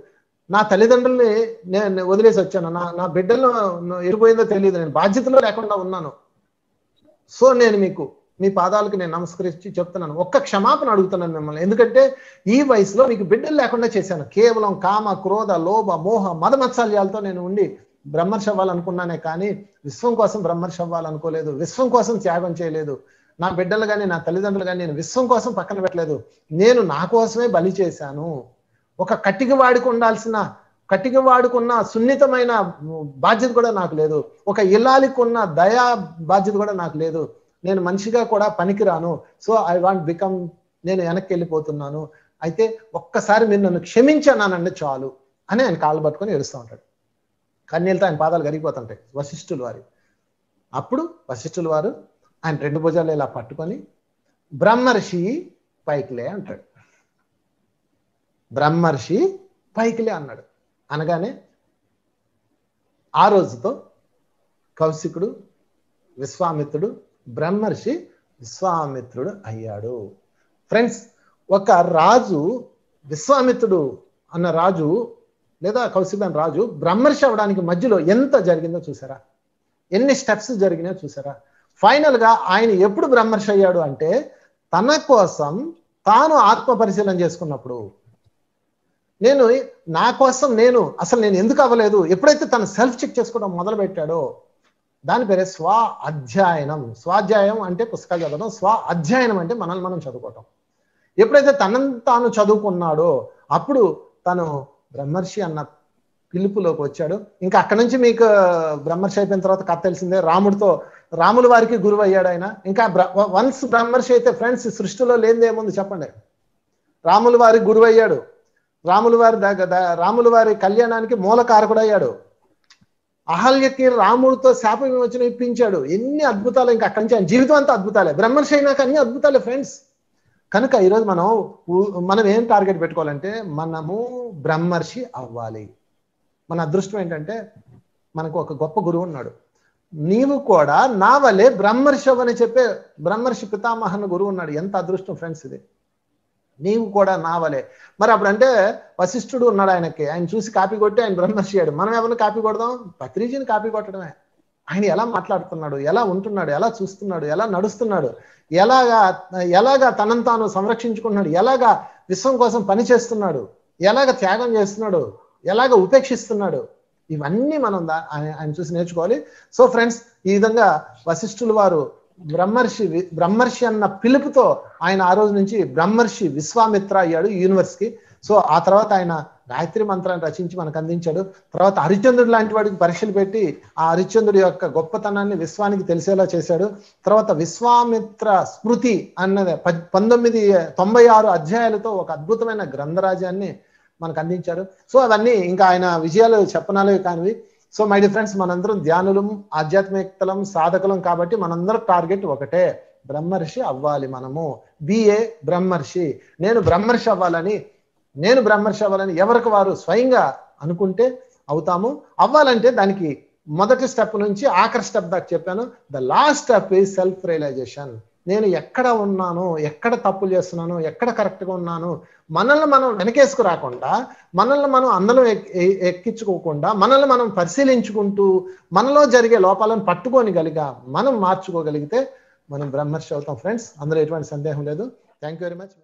నా తల్లిదండ్రుల్ని నేను వదిలేసి వచ్చాను, నా బిడ్డలను ఎరిపోయిందో తెలియదు, నేను బాధ్యతలో లేకుండా ఉన్నాను, సో నేను మీకు మీ పాదాలకు నేను నమస్కరించి చెప్తున్నాను, ఒక్క క్షమాపణ అడుగుతున్నాను మిమ్మల్ని. ఎందుకంటే ఈ వయసులో మీకు బిడ్డలు లేకుండా చేశాను. కేవలం కామ, క్రోధ, లోభ, మోహ, మదమత్సల్యాలతో నేను ఉండి బ్రహ్మర్షి అవ్వాలనుకున్నానే కానీ విశ్వం కోసం బ్రహ్మర్షి అవ్వాలనుకోలేదు. విశ్వం కోసం త్యాగం చేయలేదు. నా బిడ్డలు కానీ నా తల్లిదండ్రులు కానీ నేను విశ్వం కోసం పక్కన పెట్టలేదు. నేను నా కోసమే బలి చేశాను. ఒక కట్టికి వాడుకున్న సున్నితమైన బాధ్యత కూడా నాకు లేదు. ఒక ఇల్లాలికి ఉన్న దయా బాధ్యత కూడా నాకు లేదు. నేను మనిషిగా కూడా పనికిరాను. సో ఐ వాంట్ బికమ్, నేను వెనక్కి వెళ్ళిపోతున్నాను. అయితే ఒక్కసారి మీరు నన్ను క్షమించానండి చాలు అని ఆయన కాళ్ళు పట్టుకొని ఏడుస్తూ ఉంటాడు. కన్నీళ్ళతో ఆయన పాదాలు కరిగిపోతుంటాయి వశిష్ఠుల వారి. అప్పుడు వశిష్ఠుల వారు ఆయన రెండు భుజాలు ఇలా పట్టుకొని బ్రహ్మర్షి పైకిలే అంటాడు. బ్రహ్మర్షి పైకిలే అన్నాడు. అనగానే ఆ రోజుతో కౌశికుడు విశ్వామిత్రుడు బ్రహ్మర్షి విశ్వామిత్రుడు అయ్యాడు. ఫ్రెండ్స్, ఒక రాజు విశ్వామిత్రుడు అన్న రాజు లేదా కౌశికుడు అన్న రాజు బ్రహ్మర్షి అవడానికి మధ్యలో ఎంత జరిగిందో చూసారా? ఎన్ని స్టెప్స్ జరిగినాయో చూసారా? ఫైనల్ గా ఆయన ఎప్పుడు బ్రహ్మర్షి అయ్యాడు అంటే తన కోసం తాను ఆత్మ పరిశీలన చేసుకున్నప్పుడు. నా కోసం అసలు నేను ఎందుకు అవ్వలేదు, ఎప్పుడైతే తను సెల్ఫ్ చెక్ చేసుకోవడం మొదలు పెట్టాడో దాని పేరే స్వ అధ్యయనం. స్వాధ్యాయం అంటే పుస్తకాలు చదవడం, స్వ అధ్యయనం అంటే మనల్ని మనం చదువుకోవటం. ఎప్పుడైతే తనను తాను చదువుకున్నాడో అప్పుడు తను బ్రహ్మర్షి అన్న పిలుపులోకి వచ్చాడు. ఇంకా అక్కడి నుంచి మీకు బ్రహ్మర్షి అయిపోయిన తర్వాత కథ తెలిసిందే. రాముల వారికి గురువు అయ్యాడు ఆయన. ఇంకా వన్స్ బ్రహ్మర్షి అయితే ఫ్రెండ్స్ సృష్టిలో లేనిదేముంది చెప్పండి. రాముల వారికి గురువు అయ్యాడు. రాముల వారి కళ్యాణానికి మూలకారకుడు అయ్యాడు. అహల్యకి రాముడితో శాప విమోచన ఇప్పించాడు. ఎన్ని అద్భుతాలు! ఇంకా అక్కడి నుంచి ఆయన జీవితం అంతా అద్భుతాలే. బ్రహ్మర్షి అయినాక అన్ని అద్భుతాలే ఫ్రెండ్స్. కనుక ఈరోజు మనం ఏం టార్గెట్ పెట్టుకోవాలంటే మనము బ్రహ్మర్షి అవ్వాలి. మన అదృష్టం ఏంటంటే మనకు ఒక గొప్ప గురువు ఉన్నాడు. నీవు కూడా నా వలే బ్రహ్మర్షి అవ్వని చెప్పే బ్రహ్మర్షి పితామహన్ గురువు ఉన్నాడు. ఎంత అదృష్టం ఫ్రెండ్స్ ఇది. నీవు కూడా నా వలే. మరి అప్పుడంటే వశిష్ఠుడు ఉన్నాడు, ఆయన చూసి కాపీ కొట్టి ఆయన బ్రహ్మర్షి అయ్యాడు. మనం ఎవరిని కాపీ కొడదాం? పత్రిజీని కాపీ కొట్టడమే. ఆయన ఎలా మాట్లాడుతున్నాడు, ఎలా ఉంటున్నాడు, ఎలా చూస్తున్నాడు, ఎలా నడుస్తున్నాడు, ఎలాగా తనను తాను సంరక్షించుకున్నాడు, ఎలాగా విశ్వం కోసం పని చేస్తున్నాడు, ఎలాగ త్యాగం చేస్తున్నాడు, ఎలాగ ఉపేక్షిస్తున్నాడు, ఇవన్నీ మనం ఆయన చూసి నేర్చుకోవాలి. సో ఫ్రెండ్స్, ఈ విధంగా వశిష్ఠుల వారు బ్రహ్మర్షి అన్న పిలుపుతో ఆయన ఆ రోజు నుంచి బ్రహ్మర్షి విశ్వామిత్ర అయ్యాడు యూనివర్స్కి. సో ఆ తర్వాత ఆయన గాయత్రి మంత్రాన్ని రచించి మనకు అందించాడు. తర్వాత హరిశ్చంద్రుడు లాంటి వాడికి పరీక్షలు పెట్టి ఆ హరిశ్చంద్రుడి యొక్క గొప్పతనాన్ని విశ్వానికి తెలిసేలా చేశాడు. తర్వాత విశ్వామిత్ర స్మృతి అన్నది 1996 అధ్యాయాలతో ఒక అద్భుతమైన గ్రంథరాజ్యాన్ని మనకు అందించారు. సో అవన్నీ ఇంకా ఆయన విజయాలు చెప్పనాలే కానివి. సో మై డి ఫ్రెండ్స్, మనందరం ధ్యానులం, ఆధ్యాత్మికతలం, సాధకులం కాబట్టి మనందరం టార్గెట్ ఒకటే, బ్రహ్మర్షి అవ్వాలి. మనము బిఏ బ్రహ్మర్షి. నేను బ్రహ్మర్షి అవ్వాలని ఎవరికి వారు స్వయంగా అనుకుంటే అవుతాము. అవ్వాలంటే దానికి మొదటి స్టెప్ నుంచి ఆఖరి స్టెప్ దాకా చెప్పాను. The last step is self realization. నేను ఎక్కడ ఉన్నాను, ఎక్కడ తప్పులు చేస్తున్నాను, ఎక్కడ కరెక్ట్గా ఉన్నాను, మనల్ని మనం వెనకేసుకు రాకుండా, మనల్ని మనం అందరం ఎక్కించుకోకుండా, మనల్ని మనం పరిశీలించుకుంటూ మనలో జరిగే లోపాలను పట్టుకోగలిగా మనం మార్చుకోగలిగితే మనం బ్రహ్మర్షి అవుతాం ఫ్రెండ్స్. అందులో ఎటువంటి సందేహం లేదు. Thank you very much.